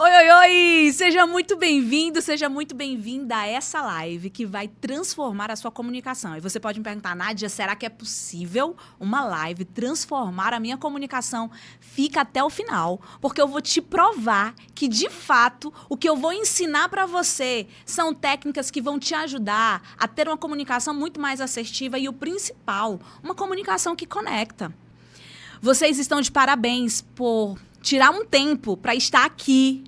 Oi, oi, oi! Seja muito bem-vindo, seja muito bem-vinda a essa live que vai transformar a sua comunicação. E você pode me perguntar, Nádia, será que é possível uma live transformar a minha comunicação? Fica até o final, porque eu vou te provar que, de fato, o que eu vou ensinar para você são técnicas que vão te ajudar a ter uma comunicação muito mais assertiva e, o principal, uma comunicação que conecta. Vocês estão de parabéns por tirar um tempo para estar aqui,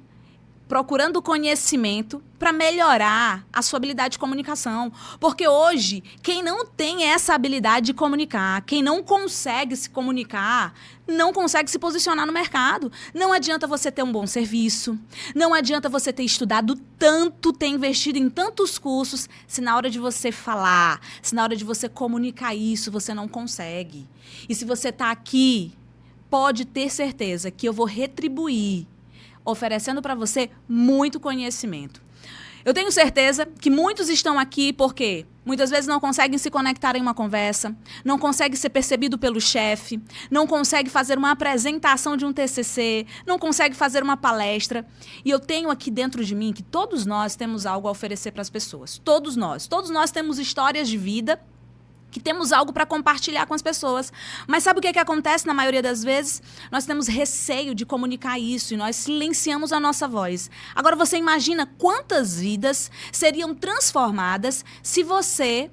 procurando conhecimento para melhorar a sua habilidade de comunicação. Porque hoje, quem não tem essa habilidade de comunicar, quem não consegue se comunicar, não consegue se posicionar no mercado. Não adianta você ter um bom serviço, não adianta você ter estudado tanto, ter investido em tantos cursos, se na hora de você falar, se na hora de você comunicar isso, você não consegue. E se você está aqui, pode ter certeza que eu vou retribuir oferecendo para você muito conhecimento. Eu tenho certeza que muitos estão aqui porque muitas vezes não conseguem se conectar em uma conversa, não conseguem ser percebido pelo chefe, não conseguem fazer uma apresentação de um TCC, não conseguem fazer uma palestra. E eu tenho aqui dentro de mim que todos nós temos algo a oferecer para as pessoas. Todos nós temos histórias de vida, que temos algo para compartilhar com as pessoas. Mas sabe o que acontece na maioria das vezes? Nós temos receio de comunicar isso e nós silenciamos a nossa voz. Agora você imagina quantas vidas seriam transformadas se você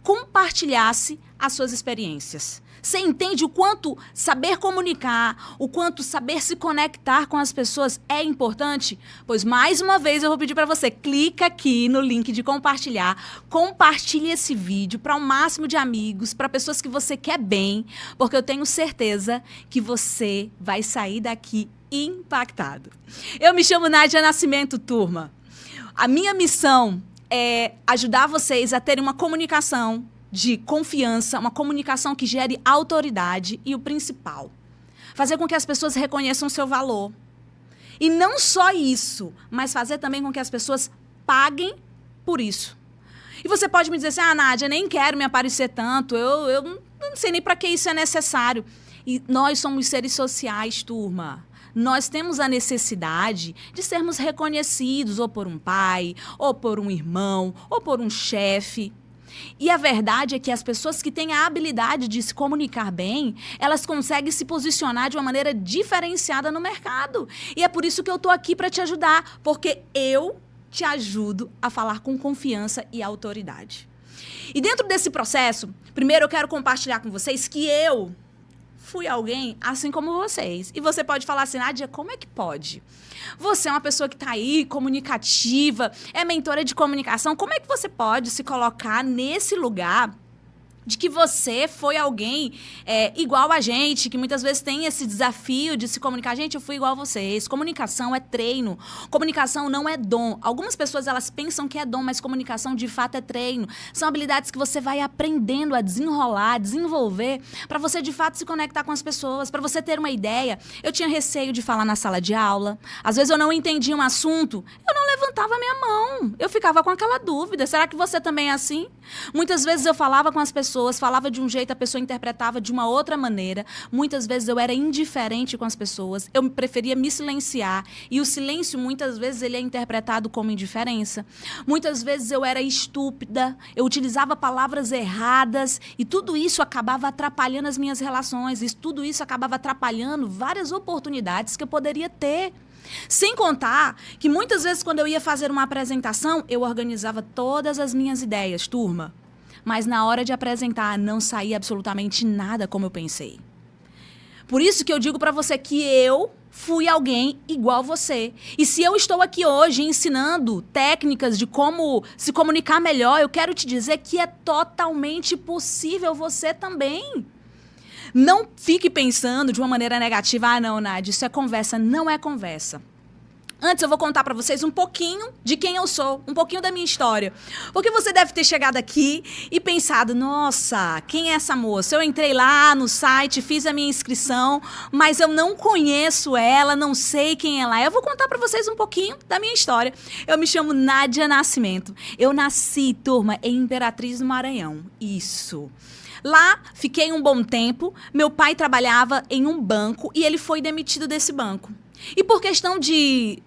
compartilhasse as suas experiências. Você entende o quanto saber comunicar, o quanto saber se conectar com as pessoas é importante? Pois, mais uma vez, eu vou pedir para você, clica aqui no link de compartilhar, compartilhe esse vídeo para o máximo de amigos, para pessoas que você quer bem, porque eu tenho certeza que você vai sair daqui impactado. Eu me chamo Nádia Nascimento, turma. A minha missão é ajudar vocês a terem uma comunicação de confiança, uma comunicação que gere autoridade e o principal, fazer com que as pessoas reconheçam o seu valor. E não só isso, mas fazer também com que as pessoas paguem por isso. E você pode me dizer assim, Nádia, nem quero me aparecer tanto, eu não sei nem para que isso é necessário. E nós somos seres sociais, turma. Nós temos a necessidade de sermos reconhecidos ou por um pai, ou por um irmão, ou por um chefe. E a verdade é que as pessoas que têm a habilidade de se comunicar bem, elas conseguem se posicionar de uma maneira diferenciada no mercado. E é por isso que eu estou aqui para te ajudar, porque eu te ajudo a falar com confiança e autoridade. E dentro desse processo, primeiro eu quero compartilhar com vocês que eu fui alguém assim como vocês. E você pode falar assim, Nádia, como é que pode? Você é uma pessoa que está aí, comunicativa, é mentora de comunicação. Como é que você pode se colocar nesse lugar de que você foi alguém igual a gente, que muitas vezes tem esse desafio de se comunicar? Gente, eu fui igual a vocês. Comunicação é treino. Comunicação não é dom. Algumas pessoas, elas pensam que é dom, mas comunicação, de fato, é treino. São habilidades que você vai aprendendo a desenrolar, desenvolver, para você, de fato, se conectar com as pessoas, para você ter uma ideia. Eu tinha receio de falar na sala de aula. Às vezes eu não entendia um assunto, eu não levantava a minha mão. Eu ficava com aquela dúvida. Será que você também é assim? Muitas vezes eu falava com as pessoas, falava de um jeito, a pessoa interpretava de uma outra maneira. Muitas vezes eu era indiferente com as pessoas, eu preferia me silenciar. E o silêncio, muitas vezes, ele é interpretado como indiferença. Muitas vezes eu era estúpida, eu utilizava palavras erradas e tudo isso acabava atrapalhando as minhas relações. E tudo isso acabava atrapalhando várias oportunidades que eu poderia ter. Sem contar que muitas vezes, quando eu ia fazer uma apresentação, eu organizava todas as minhas ideias, turma. Mas na hora de apresentar, não saía absolutamente nada como eu pensei. Por isso que eu digo para você que eu fui alguém igual você. E se eu estou aqui hoje ensinando técnicas de como se comunicar melhor, eu quero te dizer que é totalmente possível você também. Não fique pensando de uma maneira negativa, não, Nádia, isso é conversa. Não é conversa. Antes eu vou contar para vocês um pouquinho de quem eu sou, um pouquinho da minha história. Porque você deve ter chegado aqui e pensado, nossa, quem é essa moça? Eu entrei lá no site, fiz a minha inscrição, mas eu não conheço ela, não sei quem ela é. Eu vou contar para vocês um pouquinho da minha história. Eu me chamo Nádia Nascimento. Eu nasci, turma, em Imperatriz do Maranhão. Isso. Lá, fiquei um bom tempo. Meu pai trabalhava em um banco e ele foi demitido desse banco. E por questão de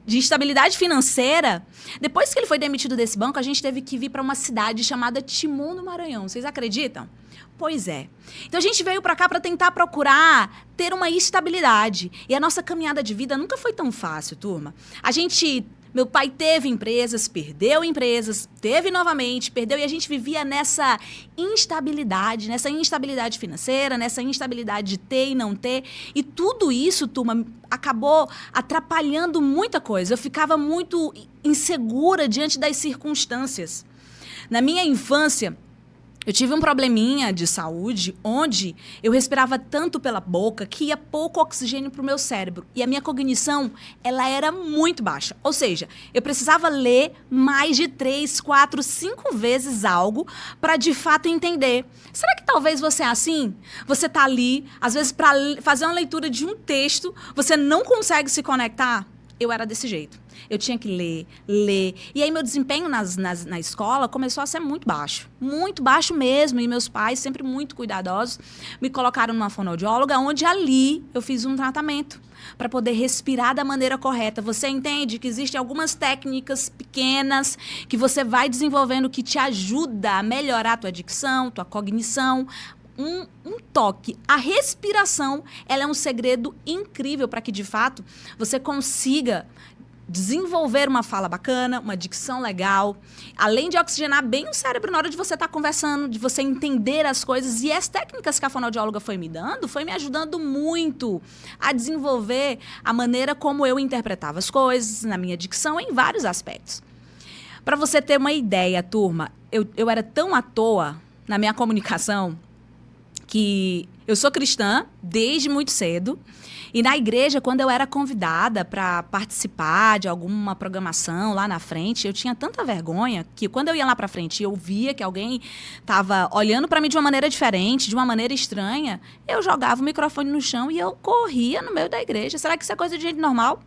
estabilidade financeira, depois que ele foi demitido desse banco, a gente teve que vir para uma cidade chamada Timon do Maranhão. Vocês acreditam? Pois é. Então a gente veio para cá para tentar procurar ter uma estabilidade. E a nossa caminhada de vida nunca foi tão fácil, turma. Meu pai teve empresas, perdeu empresas, teve novamente, perdeu, e a gente vivia nessa instabilidade financeira, nessa instabilidade de ter e não ter. E tudo isso, turma, acabou atrapalhando muita coisa. Eu ficava muito insegura diante das circunstâncias. Na minha infância, eu tive um probleminha de saúde onde eu respirava tanto pela boca que ia pouco oxigênio para o meu cérebro. E a minha cognição, ela era muito baixa. Ou seja, eu precisava ler mais de 3, 4, 5 vezes algo para de fato entender. Será que talvez você é assim? Você está ali, às vezes para fazer uma leitura de um texto, você não consegue se conectar? Eu era desse jeito. Eu tinha que ler. E aí meu desempenho na escola começou a ser muito baixo mesmo. E meus pais, sempre muito cuidadosos, me colocaram numa fonoaudióloga, onde ali eu fiz um tratamento para poder respirar da maneira correta. Você entende que existem algumas técnicas pequenas que você vai desenvolvendo que te ajuda a melhorar a tua dicção, tua cognição, um toque. A respiração, ela é um segredo incrível para que, de fato, você consiga desenvolver uma fala bacana, uma dicção legal, além de oxigenar bem o cérebro na hora de você estar conversando, de você entender as coisas. E as técnicas que a fonoaudióloga foi me dando, foi me ajudando muito a desenvolver a maneira como eu interpretava as coisas, na minha dicção, em vários aspectos. Para você ter uma ideia, turma, eu era tão à toa na minha comunicação que eu sou cristã desde muito cedo. E na igreja, quando eu era convidada para participar de alguma programação lá na frente, eu tinha tanta vergonha que quando eu ia lá para frente e eu via que alguém estava olhando para mim de uma maneira diferente, de uma maneira estranha, eu jogava o microfone no chão e eu corria no meio da igreja. Será que isso é coisa de gente normal?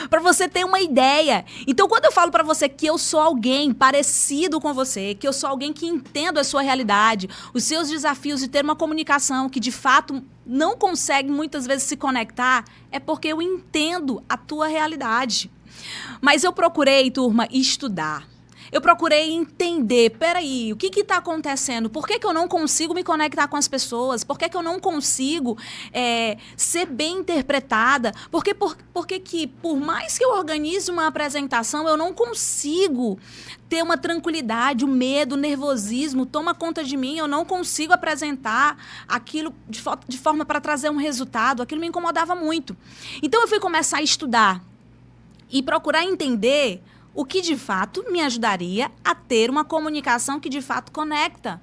Para você ter uma ideia. Então, quando eu falo para você que eu sou alguém parecido com você, que eu sou alguém que entendo a sua realidade, os seus desafios de ter uma comunicação que, de fato, não consegue muitas vezes se conectar, é porque eu entendo a tua realidade. Mas eu procurei, turma, estudar. Eu procurei entender, peraí, o que está acontecendo? Por que eu não consigo me conectar com as pessoas? Por que eu não consigo ser bem interpretada? Por que, por mais que eu organize uma apresentação, eu não consigo ter uma tranquilidade, o medo, o nervosismo toma conta de mim, eu não consigo apresentar aquilo de forma para trazer um resultado, aquilo me incomodava muito. Então eu fui começar a estudar e procurar entender o que de fato me ajudaria a ter uma comunicação que de fato conecta.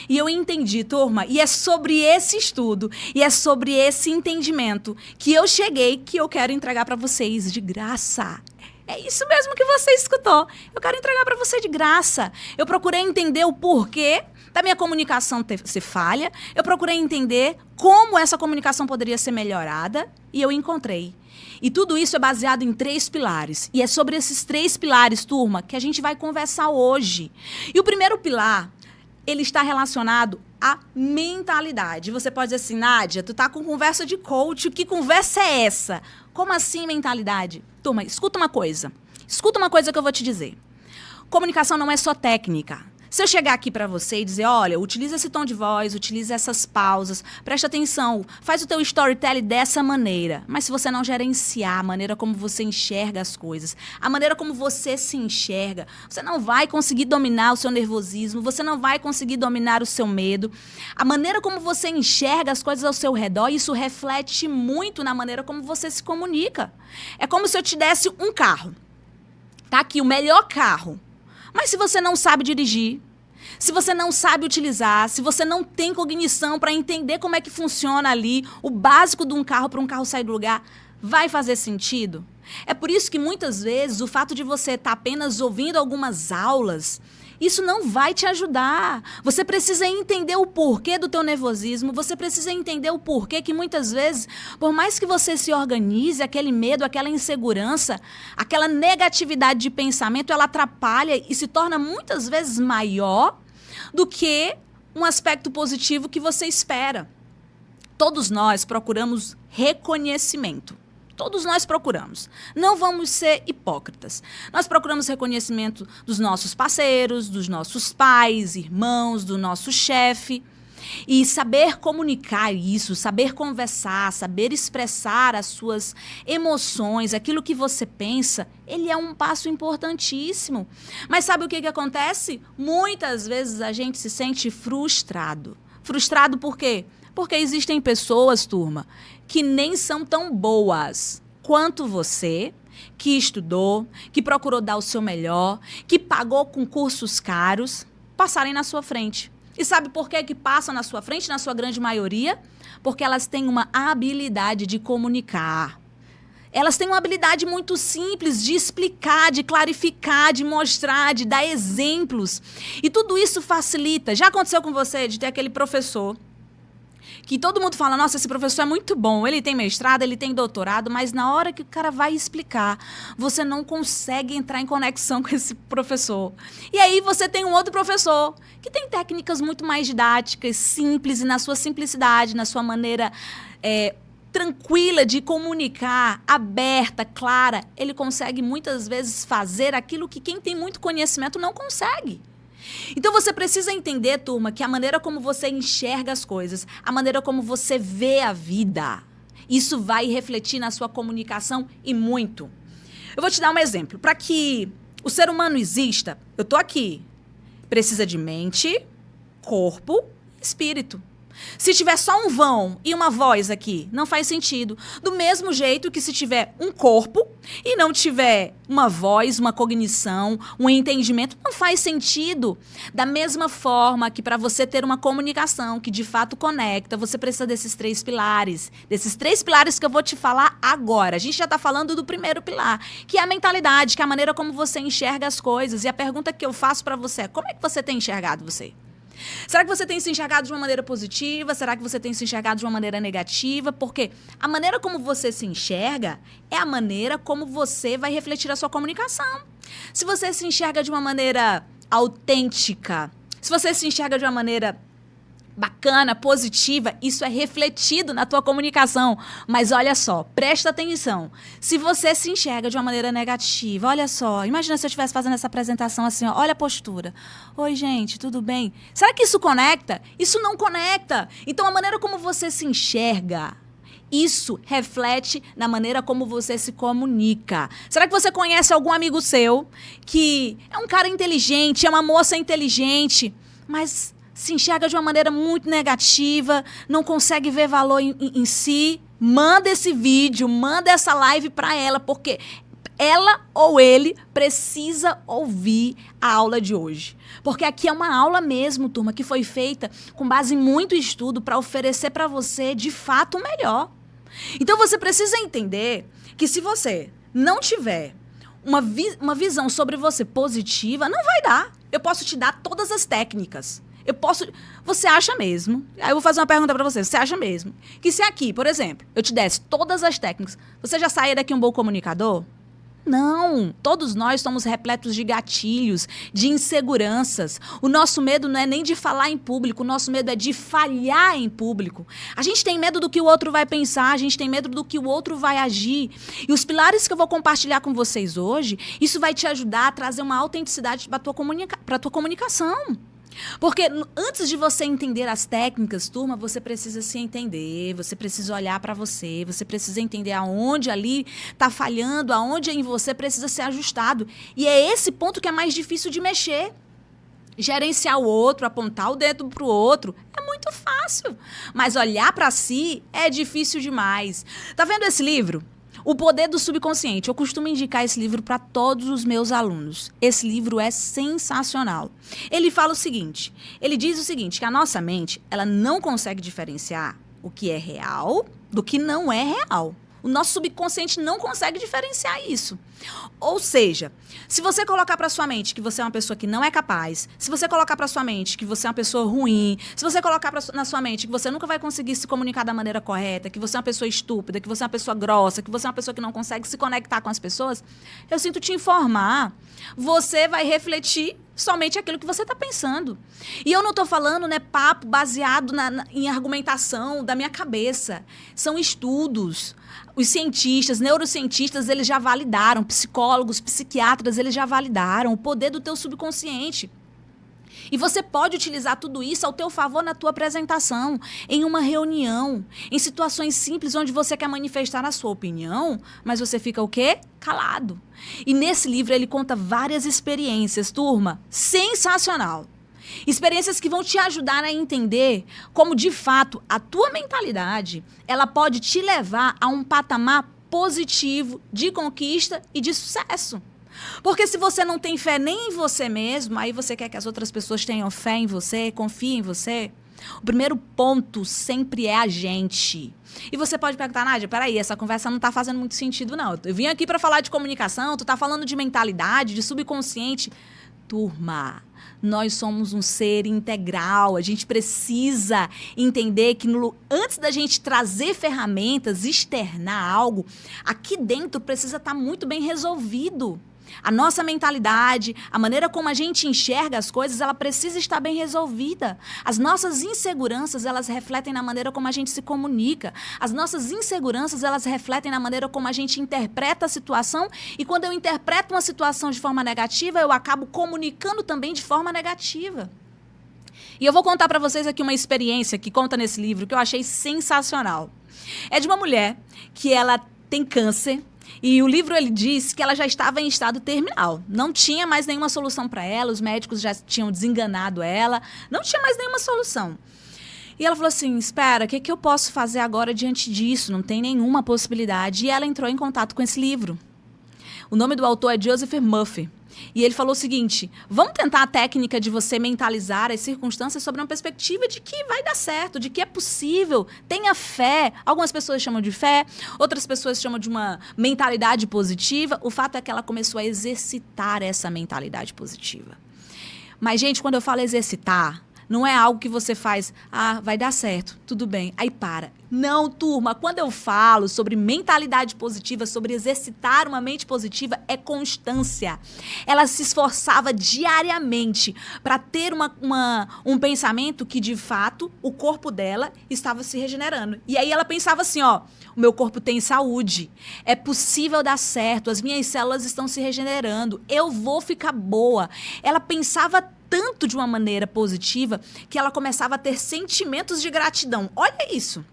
E eu entendi, turma, e é sobre esse estudo, e é sobre esse entendimento que eu cheguei, que eu quero entregar para vocês de graça. É isso mesmo que você escutou. Eu quero entregar para você de graça. Eu procurei entender o porquê da minha comunicação ser falha. Eu procurei entender como essa comunicação poderia ser melhorada e eu encontrei. E tudo isso é baseado em 3 pilares. E é sobre esses 3 pilares, turma, que a gente vai conversar hoje. E o primeiro pilar, ele está relacionado à mentalidade. Você pode dizer assim, Nádia, tu tá com conversa de coach, que conversa é essa? Como assim mentalidade? Turma, escuta uma coisa que eu vou te dizer. Comunicação não é só técnica. Se eu chegar aqui para você e dizer, olha, utiliza esse tom de voz, utiliza essas pausas, presta atenção, faz o teu storytelling dessa maneira. Mas se você não gerenciar a maneira como você enxerga as coisas, a maneira como você se enxerga, você não vai conseguir dominar o seu nervosismo, você não vai conseguir dominar o seu medo. A maneira como você enxerga as coisas ao seu redor, isso reflete muito na maneira como você se comunica. É como se eu te desse um carro. Tá aqui, o melhor carro. Mas se você não sabe dirigir, se você não sabe utilizar, se você não tem cognição para entender como é que funciona ali o básico de um carro para um carro sair do lugar, vai fazer sentido? É por isso que muitas vezes o fato de você estar apenas ouvindo algumas aulas, isso não vai te ajudar. Você precisa entender o porquê do teu nervosismo, você precisa entender o porquê que muitas vezes, por mais que você se organize, aquele medo, aquela insegurança, aquela negatividade de pensamento, ela atrapalha e se torna muitas vezes maior do que um aspecto positivo que você espera. Todos nós procuramos reconhecimento. Todos nós procuramos. Não vamos ser hipócritas. Nós procuramos reconhecimento dos nossos parceiros, dos nossos pais, irmãos, do nosso chefe. E saber comunicar isso, saber conversar, saber expressar as suas emoções, aquilo que você pensa, ele é um passo importantíssimo. Mas sabe o que acontece? Muitas vezes a gente se sente frustrado. Frustrado por quê? Porque existem pessoas, turma, que nem são tão boas quanto você, que estudou, que procurou dar o seu melhor, que pagou concursos caros, passarem na sua frente. E sabe por que passam na sua frente, na sua grande maioria? Porque elas têm uma habilidade de comunicar. Elas têm uma habilidade muito simples de explicar, de clarificar, de mostrar, de dar exemplos. E tudo isso facilita. Já aconteceu com você de ter aquele professor que todo mundo fala, nossa, esse professor é muito bom, ele tem mestrado, ele tem doutorado, mas na hora que o cara vai explicar, você não consegue entrar em conexão com esse professor. E aí você tem um outro professor que tem técnicas muito mais didáticas, simples, e na sua simplicidade, na sua maneira tranquila de comunicar, aberta, clara, ele consegue muitas vezes fazer aquilo que quem tem muito conhecimento não consegue. Então você precisa entender, turma, que a maneira como você enxerga as coisas, a maneira como você vê a vida, isso vai refletir na sua comunicação e muito. Eu vou te dar um exemplo. Para que o ser humano exista, eu tô aqui, precisa de mente, corpo, espírito. Se tiver só um vão e uma voz aqui, não faz sentido. Do mesmo jeito que se tiver um corpo e não tiver uma voz, uma cognição, um entendimento, não faz sentido. Da mesma forma que para você ter uma comunicação que de fato conecta, você precisa desses 3 pilares. Desses 3 pilares que eu vou te falar agora. A gente já está falando do primeiro pilar, que é a mentalidade, que é a maneira como você enxerga as coisas. E a pergunta que eu faço para você é, como é que você tem enxergado você? Será que você tem se enxergado de uma maneira positiva? Será que você tem se enxergado de uma maneira negativa? Porque a maneira como você se enxerga é a maneira como você vai refletir a sua comunicação. Se você se enxerga de uma maneira autêntica, se você se enxerga de uma maneira bacana, positiva, isso é refletido na tua comunicação. Mas olha só, presta atenção. Se você se enxerga de uma maneira negativa, olha só, imagina se eu estivesse fazendo essa apresentação assim, ó, olha a postura. Oi, gente, tudo bem? Será que isso conecta? Isso não conecta. Então, a maneira como você se enxerga, isso reflete na maneira como você se comunica. Será que você conhece algum amigo seu que é um cara inteligente, é uma moça inteligente, mas se enxerga de uma maneira muito negativa, não consegue ver valor em si? Manda esse vídeo, manda essa live para ela, porque ela ou ele precisa ouvir a aula de hoje. Porque aqui é uma aula mesmo, turma, que foi feita com base em muito estudo para oferecer para você, de fato, o melhor. Então, você precisa entender que se você não tiver uma visão sobre você positiva, não vai dar. Eu posso te dar todas as técnicas. Você acha mesmo? Aí eu vou fazer uma pergunta para você. Você acha mesmo que se aqui, por exemplo, eu te desse todas as técnicas, você já saia daqui um bom comunicador? Não. Todos nós somos repletos de gatilhos, de inseguranças. O nosso medo não é nem de falar em público, o nosso medo é de falhar em público. A gente tem medo do que o outro vai pensar, a gente tem medo do que o outro vai agir. E os pilares que eu vou compartilhar com vocês hoje, isso vai te ajudar a trazer uma autenticidade para a tua comunicação. Porque antes de você entender as técnicas, turma, você precisa se entender, você precisa olhar para você precisa entender aonde ali está falhando, aonde em você precisa ser ajustado. E é esse ponto que é mais difícil de mexer. Gerenciar o outro, apontar o dedo para o outro, é muito fácil. Mas olhar para si é difícil demais. Tá vendo esse livro? O Poder do Subconsciente. Eu costumo indicar esse livro para todos os meus alunos. Esse livro é sensacional. Ele fala o seguinte, ele diz o seguinte, que a nossa mente, ela não consegue diferenciar o que é real do que não é real. O nosso subconsciente não consegue diferenciar isso. Ou seja, se você colocar para sua mente que você é uma pessoa que não é capaz, se você colocar para sua mente que você é uma pessoa ruim, se você colocar na sua mente que você nunca vai conseguir se comunicar da maneira correta, que você é uma pessoa estúpida, que você é uma pessoa grossa, que você é uma pessoa que não consegue se conectar com as pessoas, eu sinto te informar, você vai refletir somente aquilo que você está pensando. E eu não estou falando, né, papo baseado em argumentação da minha cabeça. São estudos. Os cientistas, neurocientistas, eles já validaram, psicólogos, psiquiatras, eles já validaram o poder do teu subconsciente. E você pode utilizar tudo isso ao teu favor na tua apresentação, em uma reunião, em situações simples onde você quer manifestar a sua opinião, mas você fica o quê? Calado. E nesse livro ele conta várias experiências, turma, sensacional. Experiências que vão te ajudar a entender como, de fato, a tua mentalidade, ela pode te levar a um patamar positivo de conquista e de sucesso. Porque se você não tem fé nem em você mesmo, aí você quer que as outras pessoas tenham fé em você, confiem em você. O primeiro ponto sempre é a gente. E você pode perguntar, Nádia, peraí, essa conversa não tá fazendo muito sentido, não. Eu vim aqui para falar de comunicação, tu tá falando de mentalidade, de subconsciente. Turma, nós somos um ser integral. A gente precisa entender que antes da gente trazer ferramentas, externar algo, aqui dentro precisa estar muito bem resolvido. A nossa mentalidade, a maneira como a gente enxerga as coisas, ela precisa estar bem resolvida. As nossas inseguranças, elas refletem na maneira como a gente se comunica. As nossas inseguranças, elas refletem na maneira como a gente interpreta a situação. E quando eu interpreto uma situação de forma negativa, eu acabo comunicando também de forma negativa. E eu vou contar para vocês aqui uma experiência que conta nesse livro que eu achei sensacional. É de uma mulher que ela tem câncer. E o livro, ele diz que ela já estava em estado terminal. Não tinha mais nenhuma solução para ela, os médicos já tinham desenganado ela, não tinha mais nenhuma solução. E ela falou assim, espera, o que eu posso fazer agora diante disso? Não tem nenhuma possibilidade. E ela entrou em contato com esse livro. O nome do autor é Joseph Murphy. E ele falou o seguinte, vamos tentar a técnica de você mentalizar as circunstâncias sobre uma perspectiva de que vai dar certo, de que é possível, tenha fé. Algumas pessoas chamam de fé, outras pessoas chamam de uma mentalidade positiva. O fato é que ela começou a exercitar essa mentalidade positiva. Mas, gente, quando eu falo exercitar, não é algo que você faz, vai dar certo, tudo bem, aí para. Não, turma, quando eu falo sobre mentalidade positiva, sobre exercitar uma mente positiva, é constância. Ela se esforçava diariamente para ter um pensamento que, de fato, o corpo dela estava se regenerando. E aí ela pensava assim, o meu corpo tem saúde, é possível dar certo, as minhas células estão se regenerando, eu vou ficar boa. Ela pensava tanto de uma maneira positiva que ela começava a ter sentimentos de gratidão. Olha isso.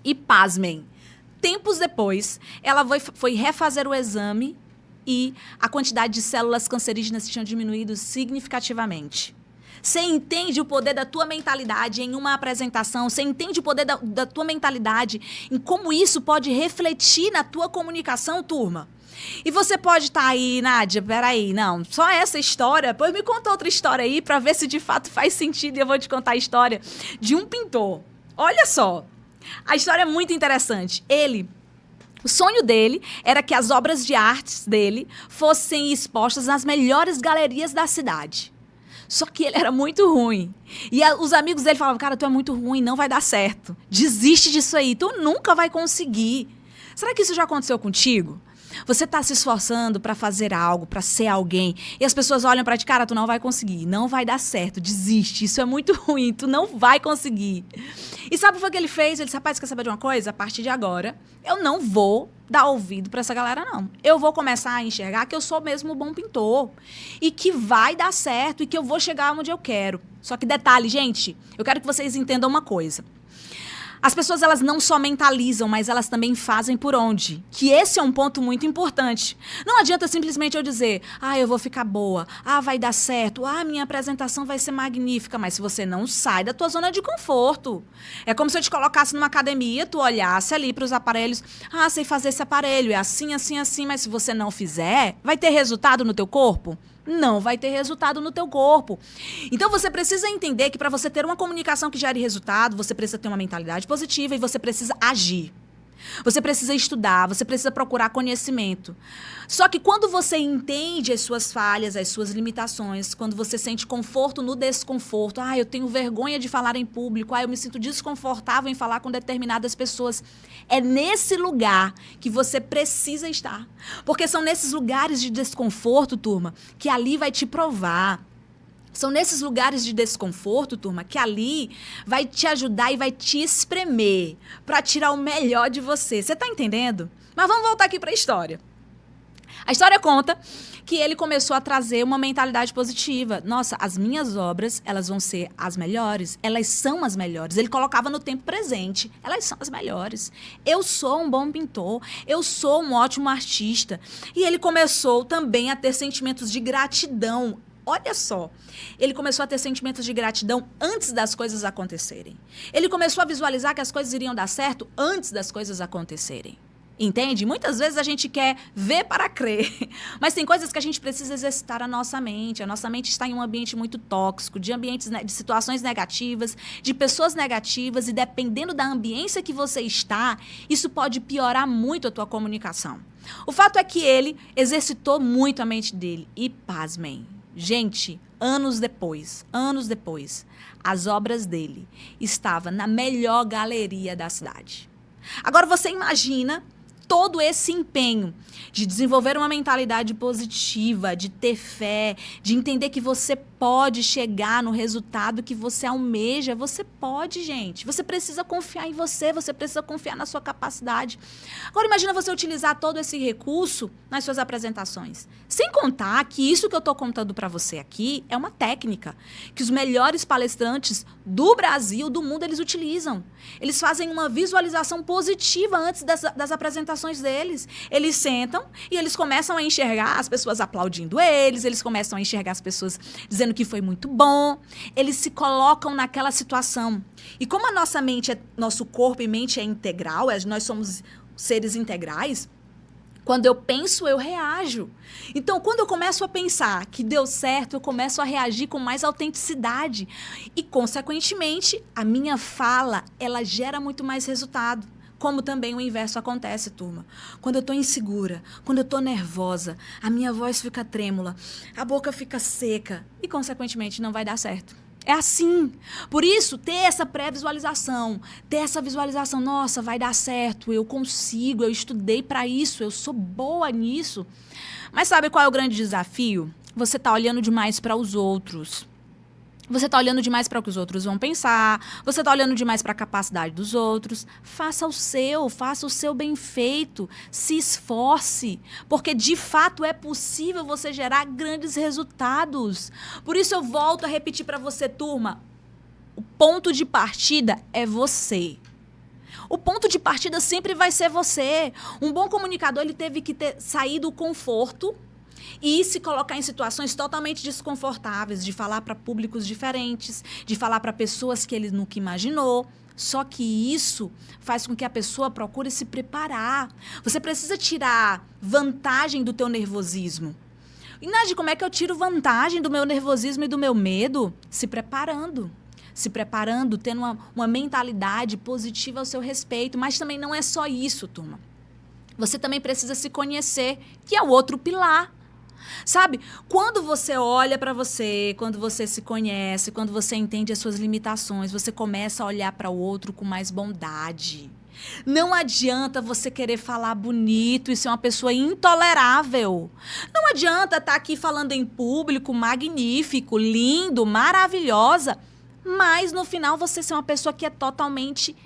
E pasmem, tempos depois, ela foi refazer o exame e a quantidade de células cancerígenas tinha diminuído significativamente. Você entende o poder da tua mentalidade em uma apresentação? Você entende o poder da tua mentalidade em como isso pode refletir na tua comunicação, turma? E você pode estar aí, Nádia, peraí, não, só essa história, pois me conta outra história aí para ver se de fato faz sentido e eu vou te contar a história de um pintor. Olha só, a história é muito interessante. O sonho dele era que as obras de artes dele fossem expostas nas melhores galerias da cidade. Só que ele era muito ruim. E os amigos dele falavam, cara, tu é muito ruim, não vai dar certo. Desiste disso aí, tu nunca vai conseguir. Será que isso já aconteceu contigo? Você está se esforçando para fazer algo, para ser alguém, e as pessoas olham para ti, cara, tu não vai conseguir, não vai dar certo, desiste, isso é muito ruim, tu não vai conseguir. E sabe o que ele fez? Ele disse, rapaz, quer saber de uma coisa? A partir de agora, eu não vou dar ouvido para essa galera, não. Eu vou começar a enxergar que eu sou mesmo um bom pintor, e que vai dar certo, e que eu vou chegar onde eu quero. Só que detalhe, gente, eu quero que vocês entendam uma coisa. As pessoas, elas não só mentalizam, mas elas também fazem por onde. Que esse é um ponto muito importante. Não adianta simplesmente eu dizer, eu vou ficar boa, vai dar certo, minha apresentação vai ser magnífica, mas se você não sai da tua zona de conforto. É como se eu te colocasse numa academia, tu olhasse ali para os aparelhos, sei fazer esse aparelho, é assim, assim, assim, mas se você não fizer, vai ter resultado no teu corpo? Não vai ter resultado no teu corpo. Então, você precisa entender que para você ter uma comunicação que gere resultado, você precisa ter uma mentalidade positiva e você precisa agir. Você precisa estudar, você precisa procurar conhecimento. Só que quando você entende as suas falhas, as suas limitações, quando você sente conforto no desconforto, eu tenho vergonha de falar em público, eu me sinto desconfortável em falar com determinadas pessoas, é nesse lugar que você precisa estar. Porque são nesses lugares de desconforto, turma, que ali vai te provar São nesses lugares de desconforto, turma, que ali vai te ajudar e vai te espremer para tirar o melhor de você. Você tá entendendo? Mas vamos voltar aqui para a história. A história conta que ele começou a trazer uma mentalidade positiva. Nossa, as minhas obras, elas vão ser as melhores. Elas são as melhores. Ele colocava no tempo presente. Elas são as melhores. Eu sou um bom pintor. Eu sou um ótimo artista. E ele começou também a ter sentimentos de gratidão. Olha só, ele começou a ter sentimentos de gratidão antes das coisas acontecerem. Ele começou a visualizar que as coisas iriam dar certo antes das coisas acontecerem. Entende? Muitas vezes a gente quer ver para crer, mas tem coisas que a gente precisa exercitar a nossa mente. A nossa mente está em um ambiente muito tóxico, de situações negativas, de pessoas negativas, e dependendo da ambiência que você está, isso pode piorar muito a tua comunicação. O fato é que ele exercitou muito a mente dele e, pasmem, gente, anos depois, as obras dele estavam na melhor galeria da cidade. Agora você imagina todo esse empenho de desenvolver uma mentalidade positiva, de ter fé, de entender que você pode chegar no resultado que você almeja. Você pode, gente. Você precisa confiar em você, você precisa confiar na sua capacidade. Agora, imagina você utilizar todo esse recurso nas suas apresentações. Sem contar que isso que eu estou contando para você aqui é uma técnica que os melhores palestrantes do Brasil, do mundo, eles utilizam. Eles fazem uma visualização positiva antes das apresentações deles. Eles sentam e eles começam a enxergar as pessoas aplaudindo eles começam a enxergar as pessoas dizendo que foi muito bom. Eles se colocam naquela situação. E como a nossa mente, nosso corpo e mente é integral, nós somos seres integrais, quando eu penso, eu reajo. Então, quando eu começo a pensar que deu certo, eu começo a reagir com mais autenticidade. E, consequentemente, a minha fala, ela gera muito mais resultado. Como também o inverso acontece, turma. Quando eu estou insegura, quando eu estou nervosa, a minha voz fica trêmula, a boca fica seca e, consequentemente, não vai dar certo. É assim. Por isso, ter essa pré-visualização, ter essa visualização, nossa, vai dar certo, eu consigo, eu estudei para isso, eu sou boa nisso. Mas sabe qual é o grande desafio? Você está olhando demais para os outros. Você está olhando demais para o que os outros vão pensar, você está olhando demais para a capacidade dos outros. Faça o seu bem feito, se esforce, porque de fato é possível você gerar grandes resultados. Por isso eu volto a repetir para você, turma, o ponto de partida é você. O ponto de partida sempre vai ser você. Um bom comunicador, ele teve que sair do conforto e se colocar em situações totalmente desconfortáveis, de falar para públicos diferentes, de falar para pessoas que ele nunca imaginou. Só que isso faz com que a pessoa procure se preparar. Você precisa tirar vantagem do teu nervosismo. E, Nádia, como é que eu tiro vantagem do meu nervosismo e do meu medo? Se preparando, tendo uma mentalidade positiva ao seu respeito. Mas também não é só isso, turma. Você também precisa se conhecer, que é o outro pilar. Sabe, quando você olha para você, quando você se conhece, quando você entende as suas limitações, você começa a olhar para o outro com mais bondade. Não adianta você querer falar bonito e ser uma pessoa intolerável. Não adianta estar aqui falando em público, magnífico, lindo, maravilhosa, mas no final você ser uma pessoa que é totalmente,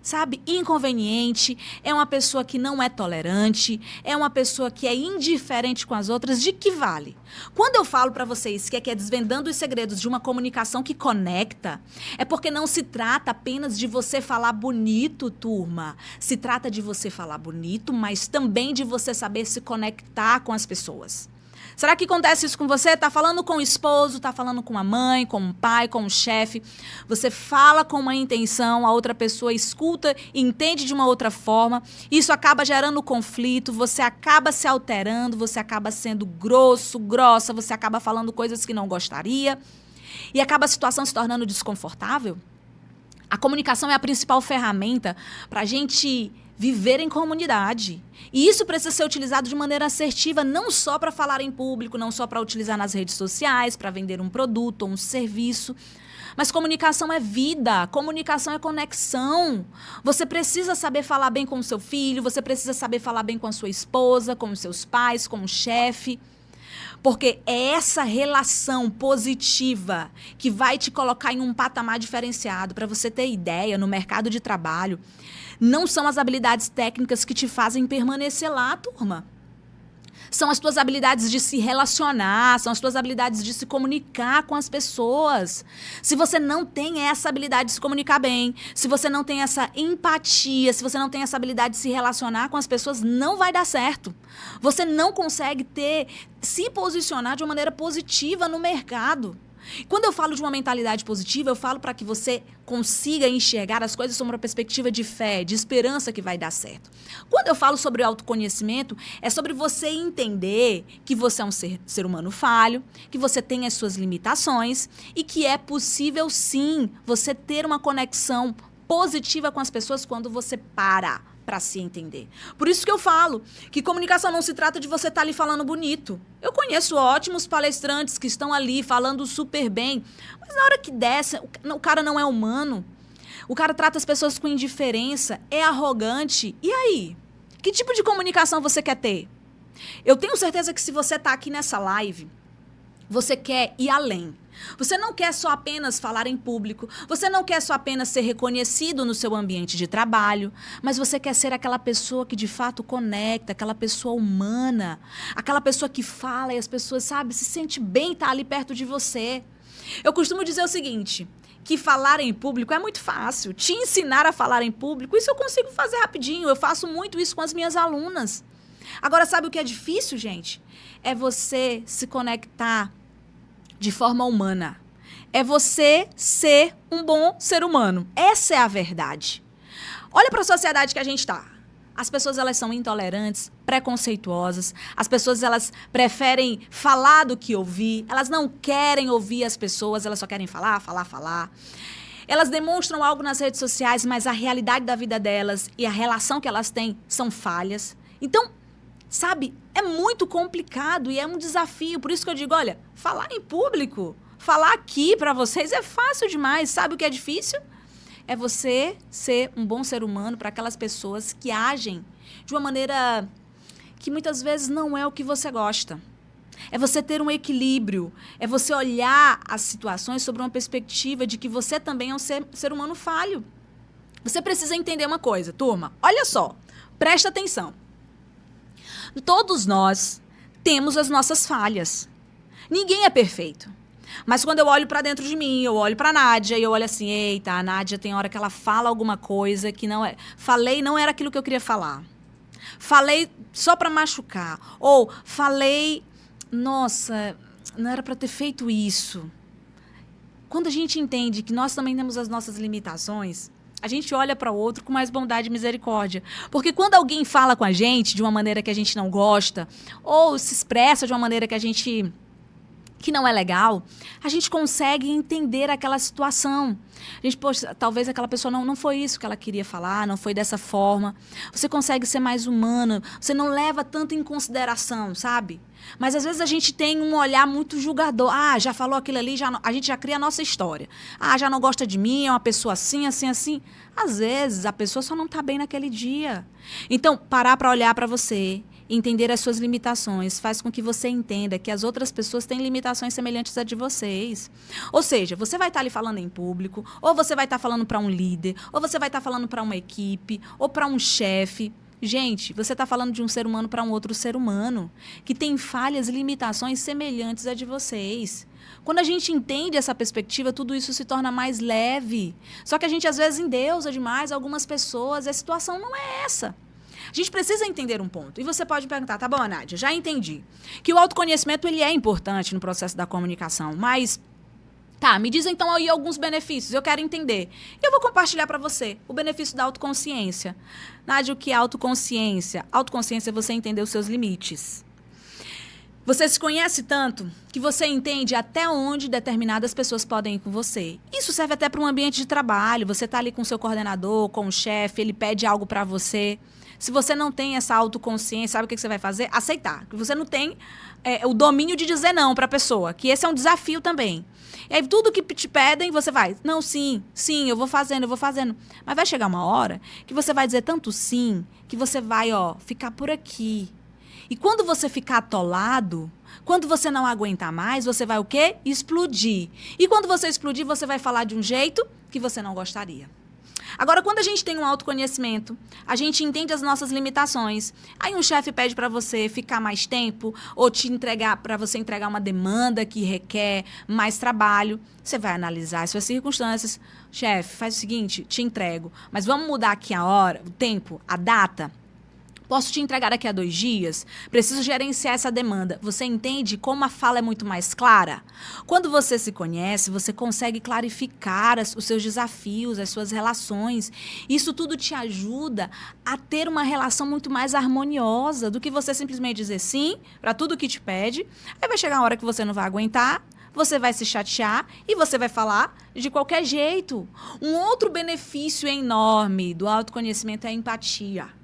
sabe, inconveniente, é uma pessoa que não é tolerante, é uma pessoa que é indiferente com as outras. De que vale? Quando eu falo para vocês que é desvendando os segredos de uma comunicação que conecta, é porque não se trata apenas de você falar bonito, turma. Se trata de você falar bonito, mas também de você saber se conectar com as pessoas. Será que acontece isso com você? Tá falando com o esposo, tá falando com a mãe, com o pai, com o chefe. Você fala com uma intenção, a outra pessoa escuta e entende de uma outra forma. Isso acaba gerando conflito, você acaba se alterando, você acaba sendo grosso, grossa, você acaba falando coisas que não gostaria e acaba a situação se tornando desconfortável. A comunicação é a principal ferramenta para a gente viver em comunidade. E isso precisa ser utilizado de maneira assertiva, não só para falar em público, não só para utilizar nas redes sociais, para vender um produto ou um serviço. Mas comunicação é vida, comunicação é conexão. Você precisa saber falar bem com o seu filho, você precisa saber falar bem com a sua esposa, com os seus pais, com o chefe. Porque é essa relação positiva que vai te colocar em um patamar diferenciado. Para você ter ideia, no mercado de trabalho, não são as habilidades técnicas que te fazem permanecer lá, turma. São as tuas habilidades de se relacionar, são as tuas habilidades de se comunicar com as pessoas. Se você não tem essa habilidade de se comunicar bem, se você não tem essa empatia, se você não tem essa habilidade de se relacionar com as pessoas, não vai dar certo. Você não consegue se posicionar de uma maneira positiva no mercado. Quando eu falo de uma mentalidade positiva, eu falo para que você consiga enxergar as coisas sob uma perspectiva de fé, de esperança que vai dar certo. Quando eu falo sobre autoconhecimento, é sobre você entender que você é um ser humano falho, que você tem as suas limitações e que é possível, sim, você ter uma conexão positiva com as pessoas quando você para se entender. Por isso que eu falo que comunicação não se trata de você estar ali falando bonito. Eu conheço ótimos palestrantes que estão ali falando super bem, mas na hora que desce, o cara não é humano. O cara trata as pessoas com indiferença, é arrogante. E aí? Que tipo de comunicação você quer ter? Eu tenho certeza que se você está aqui nessa live, você quer ir além. Você não quer só apenas falar em público, você não quer só apenas ser reconhecido no seu ambiente de trabalho, mas você quer ser aquela pessoa que de fato conecta, aquela pessoa humana, aquela pessoa que fala e as pessoas, sabe, se sente bem estar ali perto de você. Eu costumo dizer o seguinte, que falar em público é muito fácil. Te ensinar a falar em público, isso eu consigo fazer rapidinho, eu faço muito isso com as minhas alunas. Agora, sabe o que é difícil, gente? É você se conectar de forma humana. É você ser um bom ser humano. Essa é a verdade. Olha para a sociedade que a gente está. As pessoas, elas são intolerantes, preconceituosas. As pessoas, elas preferem falar do que ouvir. Elas não querem ouvir as pessoas, elas só querem falar, falar, falar. Elas demonstram algo nas redes sociais, mas a realidade da vida delas e a relação que elas têm são falhas. Então, sabe, é muito complicado e é um desafio. Por isso que eu digo, olha, falar em público, falar aqui para vocês é fácil demais. Sabe o que é difícil? É você ser um bom ser humano para aquelas pessoas que agem de uma maneira que muitas vezes não é o que você gosta. É você ter um equilíbrio, é você olhar as situações sobre uma perspectiva de que você também é um ser humano falho. Você precisa entender uma coisa, turma. Olha só, presta atenção. Todos nós temos as nossas falhas. Ninguém é perfeito. Mas quando eu olho para dentro de mim, eu olho para a Nádia e eu olho assim, eita, a Nádia tem hora que ela fala alguma coisa que não é... Falei, não era aquilo que eu queria falar. Falei só para machucar. Ou falei, nossa, não era para ter feito isso. Quando a gente entende que nós também temos as nossas limitações, a gente olha para o outro com mais bondade e misericórdia. Porque quando alguém fala com a gente de uma maneira que a gente não gosta, ou se expressa de uma maneira que não é legal, a gente consegue entender aquela situação. A gente, poxa, talvez aquela pessoa não foi isso que ela queria falar, não foi dessa forma. Você consegue ser mais humano, você não leva tanto em consideração, sabe? Mas às vezes a gente tem um olhar muito julgador. Ah, já falou aquilo ali, a gente já cria a nossa história. Ah, já não gosta de mim, é uma pessoa assim, assim, assim. Às vezes a pessoa só não está bem naquele dia. Então, parar para olhar para você, entender as suas limitações, faz com que você entenda que as outras pessoas têm limitações semelhantes a de vocês. Ou seja, você vai estar ali falando em público, ou você vai estar falando para um líder, ou você vai estar falando para uma equipe, ou para um chefe. Gente, você está falando de um ser humano para um outro ser humano, que tem falhas e limitações semelhantes a de vocês. Quando a gente entende essa perspectiva, tudo isso se torna mais leve. Só que a gente, às vezes, endeusa demais algumas pessoas, e a situação não é essa. A gente precisa entender um ponto. E você pode me perguntar, tá bom, Nádia, já entendi. Que o autoconhecimento, ele é importante no processo da comunicação, mas... Tá, me diz então aí alguns benefícios, eu quero entender. Eu vou compartilhar para você o benefício da autoconsciência. Nádia, o que é autoconsciência? Autoconsciência é você entender os seus limites. Você se conhece tanto que você entende até onde determinadas pessoas podem ir com você. Isso serve até para um ambiente de trabalho. Você está ali com o seu coordenador, com o chefe, ele pede algo para você. Se você não tem essa autoconsciência, sabe o que você vai fazer? Aceitar. Que você não tem o domínio de dizer não para a pessoa, que esse é um desafio também. E aí tudo que te pedem, você vai, não, sim, eu vou fazendo. Mas vai chegar uma hora que você vai dizer tanto sim, que você vai, ficar por aqui. E quando você ficar atolado, quando você não aguentar mais, você vai o quê? Explodir. E quando você explodir, você vai falar de um jeito que você não gostaria. Agora, quando a gente tem um autoconhecimento, a gente entende as nossas limitações. Aí um chefe pede para você ficar mais tempo ou te entregar para você entregar uma demanda que requer mais trabalho. Você vai analisar as suas circunstâncias. Chefe, faz o seguinte, te entrego, mas vamos mudar aqui a hora, o tempo, a data. Posso te entregar daqui a 2 dias? Preciso gerenciar essa demanda. Você entende como a fala é muito mais clara? Quando você se conhece, você consegue clarificar os seus desafios, as suas relações. Isso tudo te ajuda a ter uma relação muito mais harmoniosa do que você simplesmente dizer sim para tudo que te pede. Aí vai chegar uma hora que você não vai aguentar, você vai se chatear e você vai falar de qualquer jeito. Um outro benefício enorme do autoconhecimento é a empatia.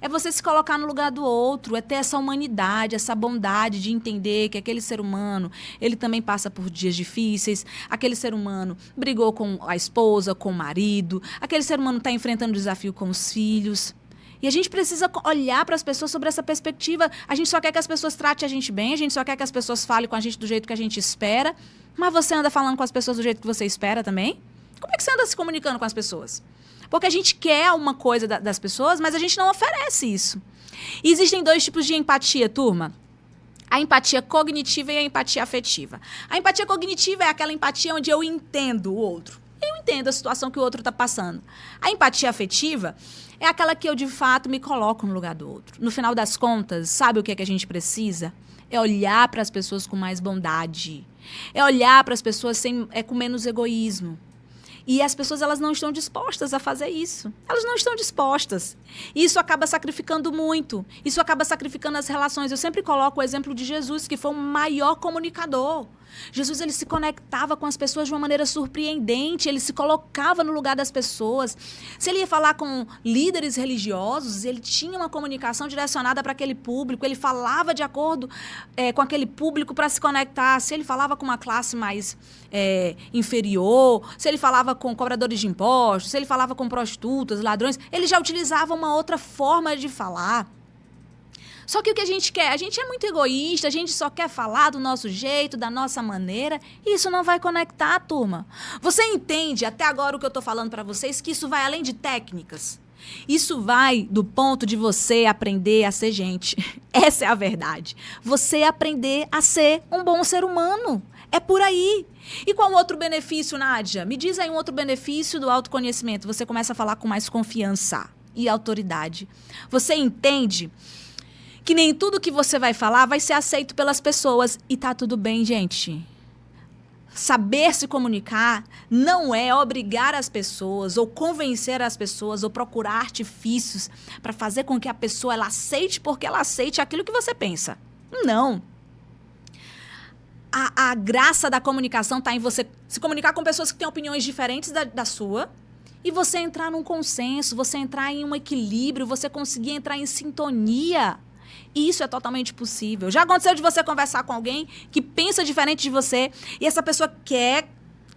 É você se colocar no lugar do outro, é ter essa humanidade, essa bondade de entender que aquele ser humano, ele também passa por dias difíceis, aquele ser humano brigou com a esposa, com o marido, aquele ser humano está enfrentando desafio com os filhos. E a gente precisa olhar para as pessoas sobre essa perspectiva. A gente só quer que as pessoas tratem a gente bem, a gente só quer que as pessoas falem com a gente do jeito que a gente espera, mas você anda falando com as pessoas do jeito que você espera também? Como é que você anda se comunicando com as pessoas? Porque a gente quer uma coisa das pessoas, mas a gente não oferece isso. E existem 2 tipos de empatia, turma. A empatia cognitiva e a empatia afetiva. A empatia cognitiva é aquela empatia onde eu entendo o outro. Eu entendo a situação que o outro está passando. A empatia afetiva é aquela que eu, de fato, me coloco no lugar do outro. No final das contas, sabe o que é que a gente precisa? É olhar para as pessoas com mais bondade. É olhar para as pessoas com menos egoísmo. E as pessoas, elas não estão dispostas a fazer isso. Elas não estão dispostas. E isso acaba sacrificando muito. Isso acaba sacrificando as relações. Eu sempre coloco o exemplo de Jesus, que foi o maior comunicador. Jesus, ele se conectava com as pessoas de uma maneira surpreendente. Ele se colocava no lugar das pessoas. Se ele ia falar com líderes religiosos, ele tinha uma comunicação direcionada para aquele público. Ele falava de acordo com aquele público para se conectar. Se ele falava com uma classe mais inferior, se ele falava com cobradores de impostos, se ele falava com prostitutas, ladrões, ele já utilizava uma outra forma de falar. Só que o que a gente quer? A gente é muito egoísta, a gente só quer falar do nosso jeito, da nossa maneira, e isso não vai conectar, turma. Você entende, até agora o que eu estou falando para vocês, que isso vai além de técnicas? Isso vai do ponto de você aprender a ser gente. Essa é a verdade. Você aprender a ser um bom ser humano. É por aí. E qual outro benefício, Nádia? Me diz aí um outro benefício do autoconhecimento. Você começa a falar com mais confiança e autoridade. Você entende que nem tudo que você vai falar vai ser aceito pelas pessoas. E tá tudo bem, gente. Saber se comunicar não é obrigar as pessoas ou convencer as pessoas ou procurar artifícios para fazer com que a pessoa ela aceite porque ela aceite aquilo que você pensa. Não. A graça da comunicação está em você se comunicar com pessoas que têm opiniões diferentes da sua e você entrar num consenso, você entrar em um equilíbrio, você conseguir entrar em sintonia. Isso é totalmente possível. Já aconteceu de você conversar com alguém que pensa diferente de você e essa pessoa quer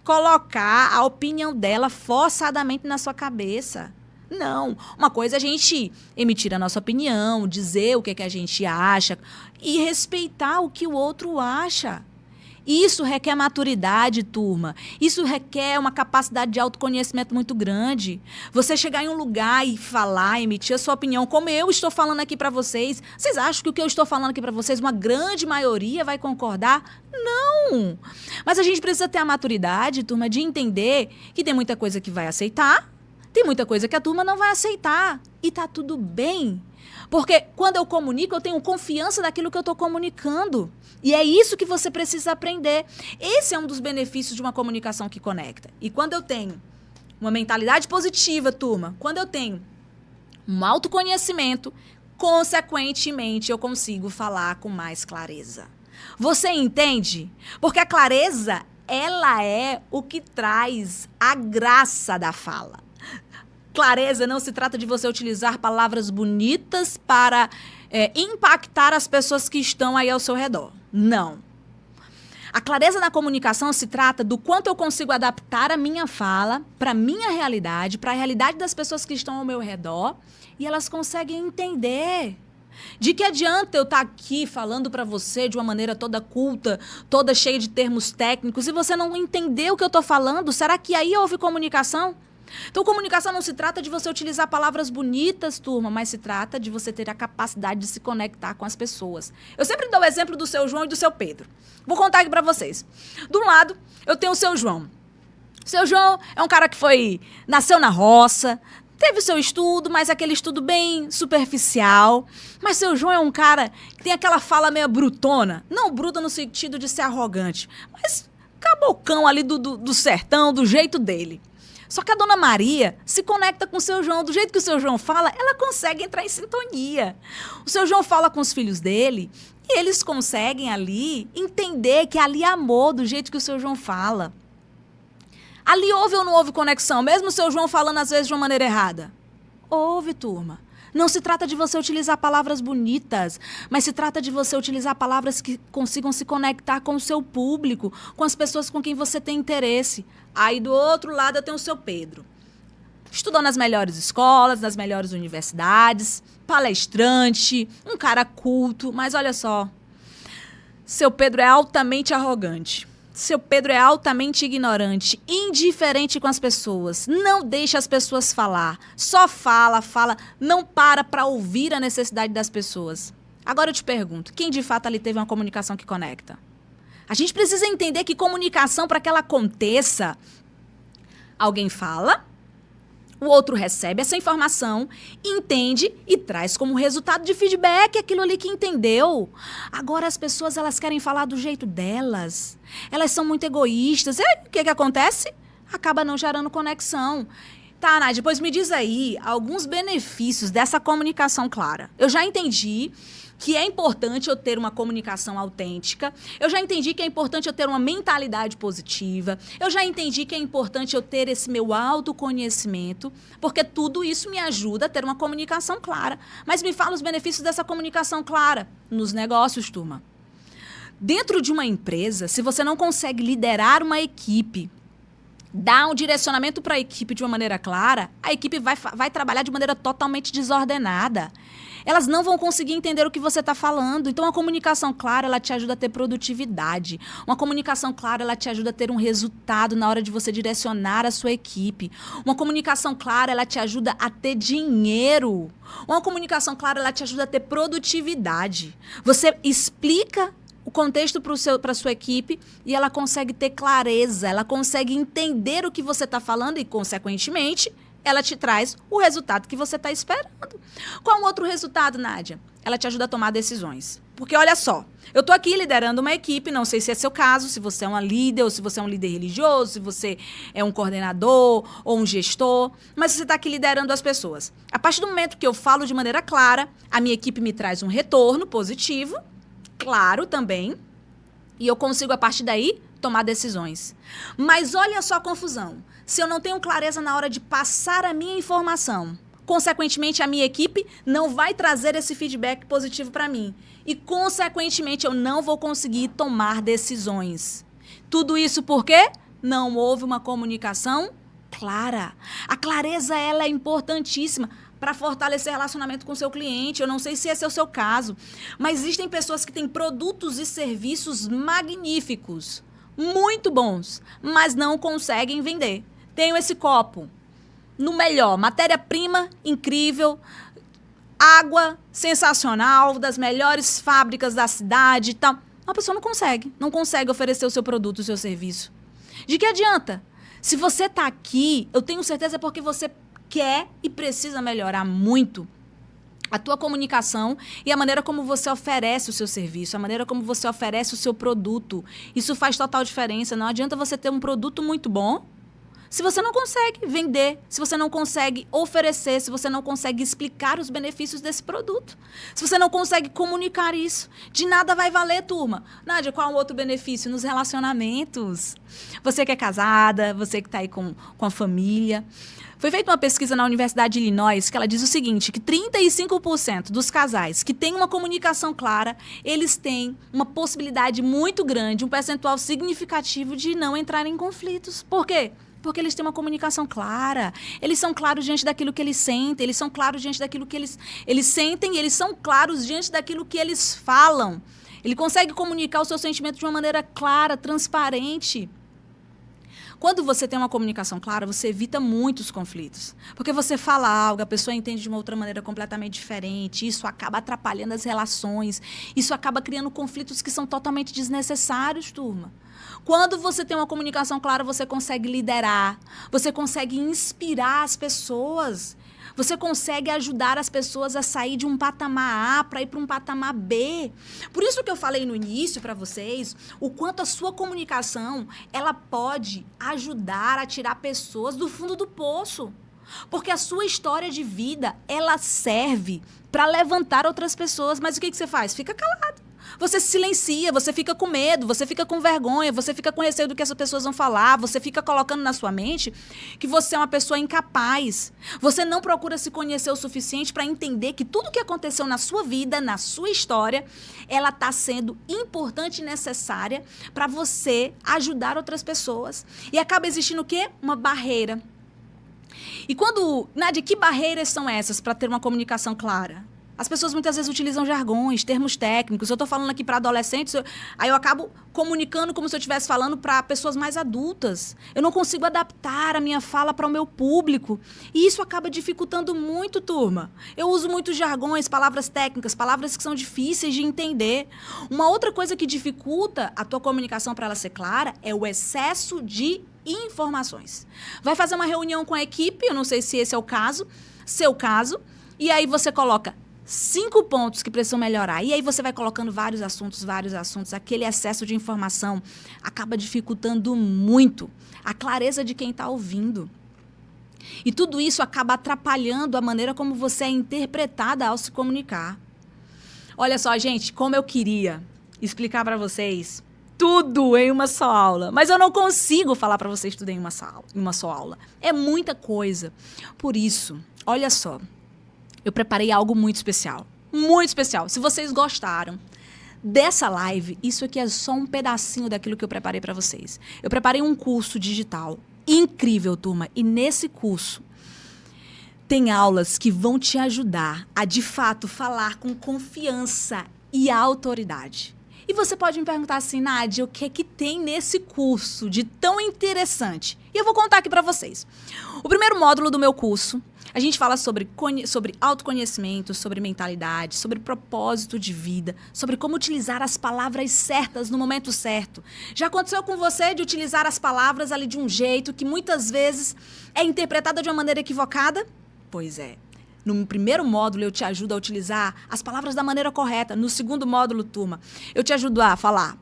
colocar a opinião dela forçadamente na sua cabeça? Não. Uma coisa é a gente emitir a nossa opinião, dizer o que a gente acha e respeitar o que o outro acha. Isso requer maturidade, turma. Isso requer uma capacidade de autoconhecimento muito grande. Você chegar em um lugar e falar, emitir a sua opinião, como eu estou falando aqui para vocês. Vocês acham que o que eu estou falando aqui para vocês, uma grande maioria vai concordar? Não! Mas a gente precisa ter a maturidade, turma, de entender que tem muita coisa que vai aceitar, tem muita coisa que a turma não vai aceitar. E tá tudo bem. Porque quando eu comunico, eu tenho confiança daquilo que eu estou comunicando. E é isso que você precisa aprender. Esse é um dos benefícios de uma comunicação que conecta. E quando eu tenho uma mentalidade positiva, turma, quando eu tenho um autoconhecimento, consequentemente eu consigo falar com mais clareza. Você entende? Porque a clareza, ela é o que traz a graça da fala. Clareza não se trata de você utilizar palavras bonitas para impactar as pessoas que estão aí ao seu redor. Não. A clareza na comunicação se trata do quanto eu consigo adaptar a minha fala para a minha realidade, para a realidade das pessoas que estão ao meu redor, e elas conseguem entender. De que adianta eu estar aqui falando para você de uma maneira toda culta, toda cheia de termos técnicos, e você não entender o que eu estou falando? Será que aí houve comunicação? Então, comunicação não se trata de você utilizar palavras bonitas, turma, mas se trata de você ter a capacidade de se conectar com as pessoas. Eu sempre dou o exemplo do seu João e do seu Pedro. Vou contar aqui para vocês. De um lado, eu tenho o seu João. O seu João é um cara que nasceu na roça, teve o seu estudo, mas aquele estudo bem superficial. Mas seu João é um cara que tem aquela fala meio brutona. Não bruta no sentido de ser arrogante, mas cabocão ali do sertão, do jeito dele. Só que a dona Maria se conecta com o seu João. Do jeito que o seu João fala, ela consegue entrar em sintonia. O seu João fala com os filhos dele e eles conseguem ali entender que ali é amor do jeito que o seu João fala. Ali houve ou não houve conexão? Mesmo o seu João falando às vezes de uma maneira errada? Houve, turma. Não se trata de você utilizar palavras bonitas, mas se trata de você utilizar palavras que consigam se conectar com o seu público, com as pessoas com quem você tem interesse. Aí do outro lado eu tenho o seu Pedro. Estudou nas melhores escolas, nas melhores universidades, palestrante, um cara culto, mas olha só, seu Pedro é altamente arrogante. Seu Pedro é altamente ignorante, indiferente com as pessoas, não deixa as pessoas falar, só fala, não para ouvir a necessidade das pessoas. Agora eu te pergunto, quem de fato ali teve uma comunicação que conecta? A gente precisa entender que comunicação, para que ela aconteça, alguém fala, o outro recebe essa informação, entende e traz como resultado de feedback aquilo ali que entendeu. Agora as pessoas, elas querem falar do jeito delas. Elas são muito egoístas. E o que acontece? Acaba não gerando conexão. Tá, Nádia, depois me diz aí alguns benefícios dessa comunicação clara. Eu já entendi que é importante eu ter uma comunicação autêntica, eu já entendi que é importante eu ter uma mentalidade positiva, eu já entendi que é importante eu ter esse meu autoconhecimento, porque tudo isso me ajuda a ter uma comunicação clara. Mas me fala os benefícios dessa comunicação clara nos negócios, turma. Dentro de uma empresa, se você não consegue liderar uma equipe, dar um direcionamento para a equipe de uma maneira clara, a equipe vai trabalhar de maneira totalmente desordenada. Elas não vão conseguir entender o que você está falando. Então, a comunicação clara, ela te ajuda a ter produtividade. Uma comunicação clara, ela te ajuda a ter um resultado na hora de você direcionar a sua equipe. Uma comunicação clara, ela te ajuda a ter dinheiro. Uma comunicação clara, ela te ajuda a ter produtividade. Você explica o contexto para a sua equipe e ela consegue ter clareza, ela consegue entender o que você está falando e, consequentemente, ela te traz o resultado que você está esperando. Qual o outro resultado, Nádia? Ela te ajuda a tomar decisões. Porque, olha só, eu estou aqui liderando uma equipe, não sei se é seu caso, se você é uma líder, ou se você é um líder religioso, se você é um coordenador ou um gestor, mas você está aqui liderando as pessoas. A partir do momento que eu falo de maneira clara, a minha equipe me traz um retorno positivo, claro também, e eu consigo, a partir daí, tomar decisões. Mas olha só a confusão. Se eu não tenho clareza na hora de passar a minha informação, consequentemente, a minha equipe não vai trazer esse feedback positivo para mim. E, consequentemente, eu não vou conseguir tomar decisões. Tudo isso porque não houve uma comunicação clara. A clareza, ela é importantíssima para fortalecer relacionamento com o seu cliente. Eu não sei se esse é o seu caso, mas existem pessoas que têm produtos e serviços magníficos, muito bons, mas não conseguem vender. Tenho esse copo no melhor, matéria-prima incrível, água sensacional, das melhores fábricas da cidade e tal. A pessoa não consegue oferecer o seu produto, o seu serviço. De que adianta? Se você está aqui, eu tenho certeza porque você quer e precisa melhorar muito a tua comunicação e a maneira como você oferece o seu serviço, a maneira como você oferece o seu produto. Isso faz total diferença. Não adianta você ter um produto muito bom se você não consegue vender, se você não consegue oferecer, se você não consegue explicar os benefícios desse produto, se você não consegue comunicar isso. De nada vai valer, turma. Nádia, qual o outro benefício? Nos relacionamentos. Você que é casada, você que está aí com a família. Foi feita uma pesquisa na Universidade de Illinois que ela diz o seguinte, que 35% dos casais que têm uma comunicação clara, eles têm uma possibilidade muito grande, um percentual significativo de não entrar em conflitos. Por quê? Porque eles têm uma comunicação clara. Eles são claros diante daquilo que eles sentem. Eles são claros diante daquilo que eles sentem. E eles são claros diante daquilo que eles falam. Ele consegue comunicar o seu sentimento de uma maneira clara, transparente. Quando você tem uma comunicação clara, você evita muitos conflitos. Porque você fala algo, a pessoa entende de uma outra maneira completamente diferente. Isso acaba atrapalhando as relações. Isso acaba criando conflitos que são totalmente desnecessários, turma. Quando você tem uma comunicação clara, você consegue liderar. Você consegue inspirar as pessoas. Você consegue ajudar as pessoas a sair de um patamar A para ir para um patamar B. Por isso que eu falei no início para vocês o quanto a sua comunicação ela pode ajudar a tirar pessoas do fundo do poço. Porque a sua história de vida, ela serve para levantar outras pessoas. Mas o que você faz? Fica calado. Você se silencia, você fica com medo, você fica com vergonha, você fica com receio do que essas pessoas vão falar, você fica colocando na sua mente que você é uma pessoa incapaz. Você não procura se conhecer o suficiente para entender que tudo que aconteceu na sua vida, na sua história, ela está sendo importante e necessária para você ajudar outras pessoas. E acaba existindo o quê? Uma barreira. E quando... Nádia, que barreiras são essas para ter uma comunicação clara? As pessoas muitas vezes utilizam jargões, termos técnicos. Eu estou falando aqui para adolescentes, aí eu acabo comunicando como se eu estivesse falando para pessoas mais adultas. Eu não consigo adaptar a minha fala para o meu público. E isso acaba dificultando muito, turma. Eu uso muitos jargões, palavras técnicas, palavras que são difíceis de entender. Uma outra coisa que dificulta a tua comunicação para ela ser clara é o excesso de informações. Vai fazer uma reunião com a equipe, eu não sei se esse é o caso, seu caso, e aí você coloca 5 pontos que precisam melhorar. E aí você vai colocando vários assuntos. Aquele excesso de informação acaba dificultando muito a clareza de quem está ouvindo. E tudo isso acaba atrapalhando a maneira como você é interpretada ao se comunicar. Olha só, gente, como eu queria explicar para vocês tudo em uma só aula. Mas eu não consigo falar para vocês tudo em uma só aula. É muita coisa. Por isso, olha só. Eu preparei algo muito especial. Muito especial. Se vocês gostaram dessa live, isso aqui é só um pedacinho daquilo que eu preparei para vocês. Eu preparei um curso digital incrível, turma. E nesse curso tem aulas que vão te ajudar a, de fato, falar com confiança e autoridade. E você pode me perguntar assim, Nádia, o que é que tem nesse curso de tão interessante? E eu vou contar aqui para vocês. O primeiro módulo do meu curso, a gente fala sobre autoconhecimento, sobre mentalidade, sobre propósito de vida, sobre como utilizar as palavras certas no momento certo. Já aconteceu com você de utilizar as palavras ali de um jeito que muitas vezes é interpretada de uma maneira equivocada? Pois é. No primeiro módulo, eu te ajudo a utilizar as palavras da maneira correta. No segundo módulo, turma, eu te ajudo a falar,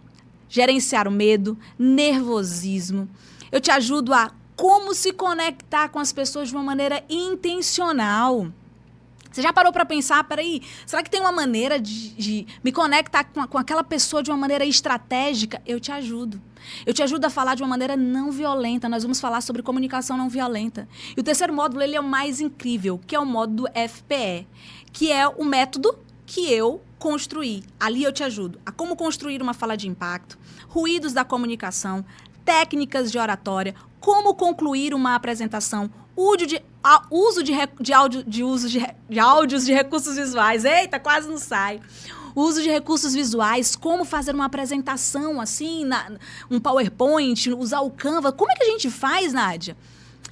gerenciar o medo, nervosismo. Eu te ajudo a como se conectar com as pessoas de uma maneira intencional. Você já parou para pensar, peraí, será que tem uma maneira de me conectar com aquela pessoa de uma maneira estratégica? Eu te ajudo. Eu te ajudo a falar de uma maneira não violenta. Nós vamos falar sobre comunicação não violenta. E o terceiro módulo, ele é o mais incrível, que é o módulo FPE, que é o método que eu construí. Ali eu te ajudo a como construir uma fala de impacto, ruídos da comunicação, técnicas de oratória, como concluir uma apresentação, uso de áudios de recursos visuais. Eita, quase não sai. Uso de recursos visuais, como fazer uma apresentação assim, um PowerPoint, usar o Canva. Como é que a gente faz, Nádia?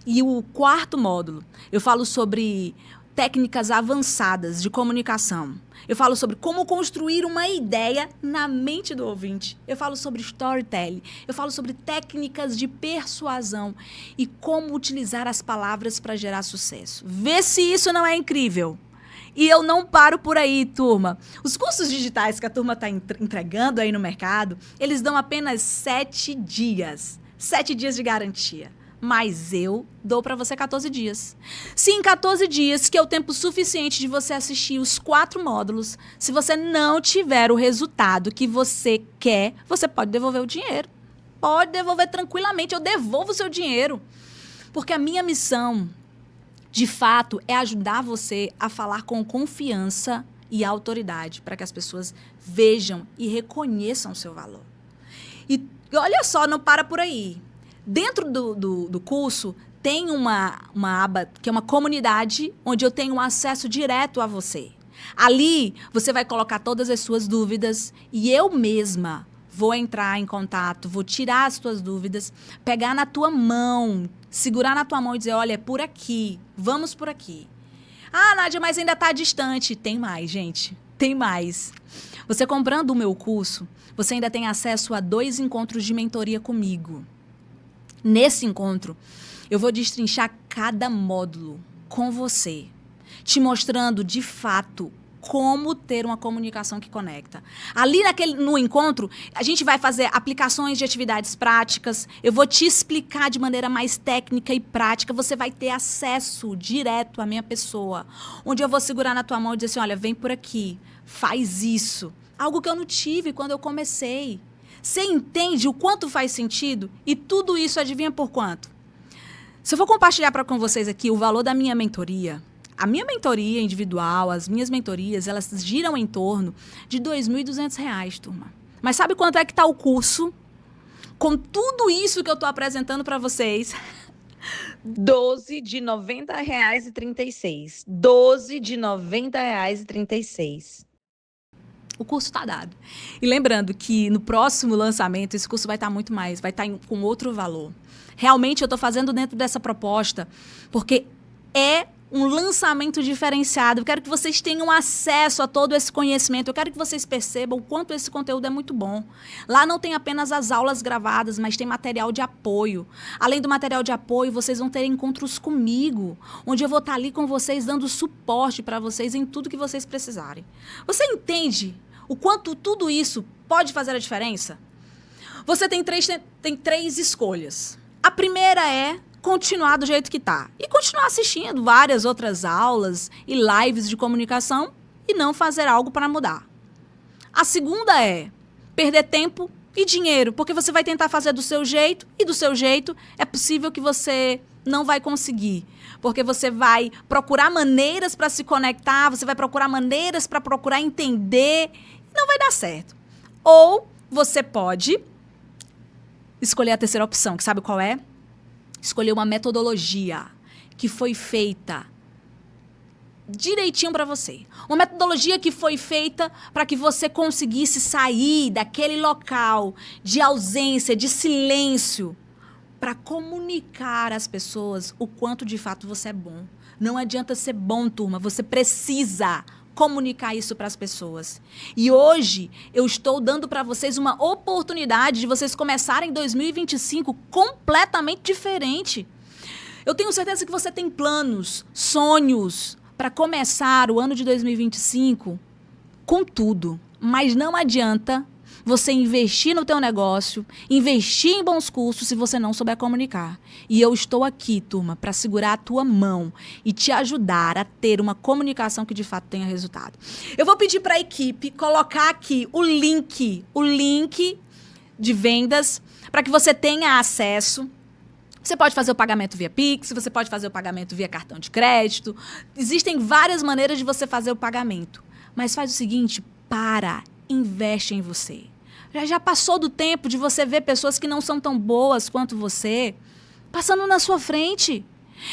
E o quarto módulo, eu falo sobre técnicas avançadas de comunicação. Eu falo sobre como construir uma ideia na mente do ouvinte. Eu falo sobre storytelling. Eu falo sobre técnicas de persuasão e como utilizar as palavras para gerar sucesso. Vê se isso não é incrível. E eu não paro por aí, turma. Os cursos digitais que a turma está entregando aí no mercado, eles dão apenas 7 dias. 7 dias de garantia. Mas eu dou para você 14 dias. Se em 14 dias, que é o tempo suficiente de você assistir os 4 módulos, se você não tiver o resultado que você quer, você pode devolver o dinheiro. Pode devolver tranquilamente, eu devolvo o seu dinheiro. Porque a minha missão, de fato, é ajudar você a falar com confiança e autoridade, para que as pessoas vejam e reconheçam o seu valor. E olha só, não para por aí. Dentro do curso, tem uma aba que é uma comunidade onde eu tenho acesso direto a você. Ali, você vai colocar todas as suas dúvidas e eu mesma vou entrar em contato, vou tirar as tuas dúvidas, pegar na tua mão, segurar na tua mão e dizer, olha, é por aqui, vamos por aqui. Ah, Nádia, mas ainda está distante. Tem mais, gente, tem mais. Você comprando o meu curso, você ainda tem acesso a 2 encontros de mentoria comigo. Nesse encontro, eu vou destrinchar cada módulo com você, te mostrando de fato como ter uma comunicação que conecta. Ali no encontro, a gente vai fazer aplicações de atividades práticas, eu vou te explicar de maneira mais técnica e prática, você vai ter acesso direto à minha pessoa, onde eu vou segurar na tua mão e dizer assim, olha, vem por aqui, faz isso. Algo que eu não tive quando eu comecei. Você entende o quanto faz sentido? E tudo isso adivinha por quanto? Se eu for compartilhar com vocês aqui o valor da minha mentoria, a minha mentoria individual, as minhas mentorias, elas giram em torno de R$ 2.200, turma. Mas sabe quanto é que está o curso? Com tudo isso que eu estou apresentando para vocês, 12 de R$ 90,36. 12 de R$ 90,36. O curso está dado. E lembrando que no próximo lançamento, esse curso vai estar muito mais, vai estar com outro valor. Realmente eu estou fazendo dentro dessa proposta, porque é um lançamento diferenciado. Eu quero que vocês tenham acesso a todo esse conhecimento. Eu quero que vocês percebam o quanto esse conteúdo é muito bom. Lá não tem apenas as aulas gravadas, mas tem material de apoio. Além do material de apoio, vocês vão ter encontros comigo, onde eu vou estar ali com vocês, dando suporte para vocês em tudo que vocês precisarem. Você entende o quanto tudo isso pode fazer a diferença? Você tem três escolhas. A primeira é continuar do jeito que tá. E continuar assistindo várias outras aulas e lives de comunicação e não fazer algo para mudar. A segunda é perder tempo e dinheiro, porque você vai tentar fazer do seu jeito e do seu jeito é possível que você não vai conseguir. Porque você vai procurar maneiras para se conectar, você vai procurar maneiras para procurar entender e não vai dar certo. Ou você pode escolher a terceira opção, que sabe qual é? Escolher uma metodologia que foi feita direitinho para você. Uma metodologia que foi feita para que você conseguisse sair daquele local de ausência, de silêncio, para comunicar às pessoas o quanto de fato você é bom. Não adianta ser bom, turma, você precisa comunicar isso para as pessoas. E hoje eu estou dando para vocês uma oportunidade de vocês começarem 2025 completamente diferente. Eu tenho certeza que você tem planos, sonhos para começar o ano de 2025 com tudo, mas não adianta você investir no teu negócio, investir em bons cursos se você não souber comunicar. E eu estou aqui, turma, para segurar a tua mão e te ajudar a ter uma comunicação que de fato tenha resultado. Eu vou pedir para a equipe colocar aqui o link de vendas para que você tenha acesso. Você pode fazer o pagamento via Pix, você pode fazer o pagamento via cartão de crédito. Existem várias maneiras de você fazer o pagamento. Mas faz o seguinte, investe em você. Já passou do tempo de você ver pessoas que não são tão boas quanto você passando na sua frente.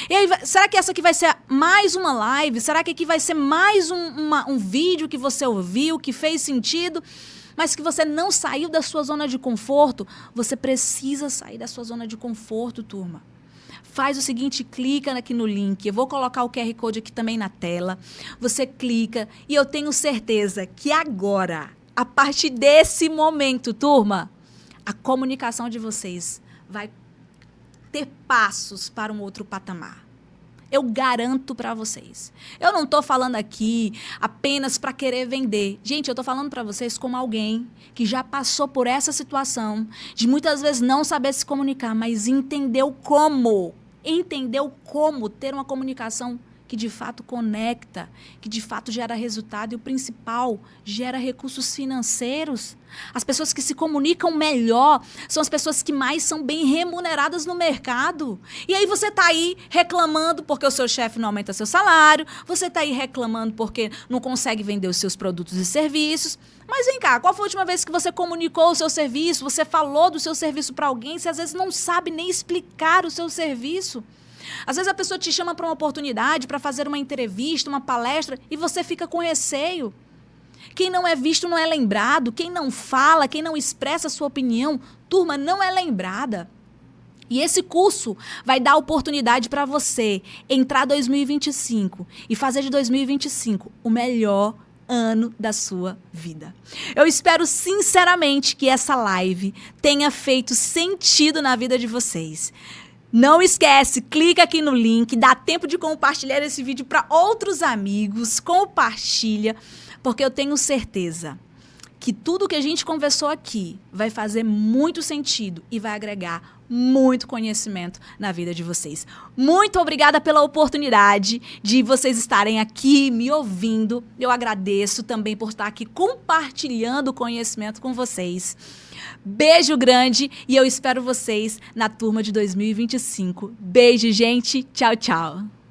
E aí, será que essa aqui vai ser mais uma live? Será que aqui vai ser mais um vídeo que você ouviu, que fez sentido, mas que você não saiu da sua zona de conforto? Você precisa sair da sua zona de conforto, turma. Faz o seguinte, clica aqui no link. Eu vou colocar o QR Code aqui também na tela. Você clica e eu tenho certeza que agora, a partir desse momento, turma, a comunicação de vocês vai ter passos para um outro patamar. Eu garanto para vocês. Eu não estou falando aqui apenas para querer vender. Gente, eu estou falando para vocês como alguém que já passou por essa situação de muitas vezes não saber se comunicar, mas entendeu como ter uma comunicação que de fato conecta, que de fato gera resultado e o principal, gera recursos financeiros. As pessoas que se comunicam melhor são as pessoas que mais são bem remuneradas no mercado. E aí você está aí reclamando porque o seu chefe não aumenta seu salário, você está aí reclamando porque não consegue vender os seus produtos e serviços. Mas vem cá, qual foi a última vez que você comunicou o seu serviço, você falou do seu serviço para alguém, você às vezes não sabe nem explicar o seu serviço? Às vezes a pessoa te chama para uma oportunidade, para fazer uma entrevista, uma palestra, e você fica com receio. Quem não é visto não é lembrado, quem não fala, quem não expressa a sua opinião, turma, não é lembrada. E esse curso vai dar oportunidade para você entrar 2025 e fazer de 2025 o melhor ano da sua vida. Eu espero sinceramente que essa live tenha feito sentido na vida de vocês. Não esquece, clica aqui no link, dá tempo de compartilhar esse vídeo para outros amigos, compartilha, porque eu tenho certeza que tudo que a gente conversou aqui vai fazer muito sentido e vai agregar muito conhecimento na vida de vocês. Muito obrigada pela oportunidade de vocês estarem aqui me ouvindo. Eu agradeço também por estar aqui compartilhando o conhecimento com vocês. Beijo grande e eu espero vocês na turma de 2025. Beijo, gente. Tchau, tchau.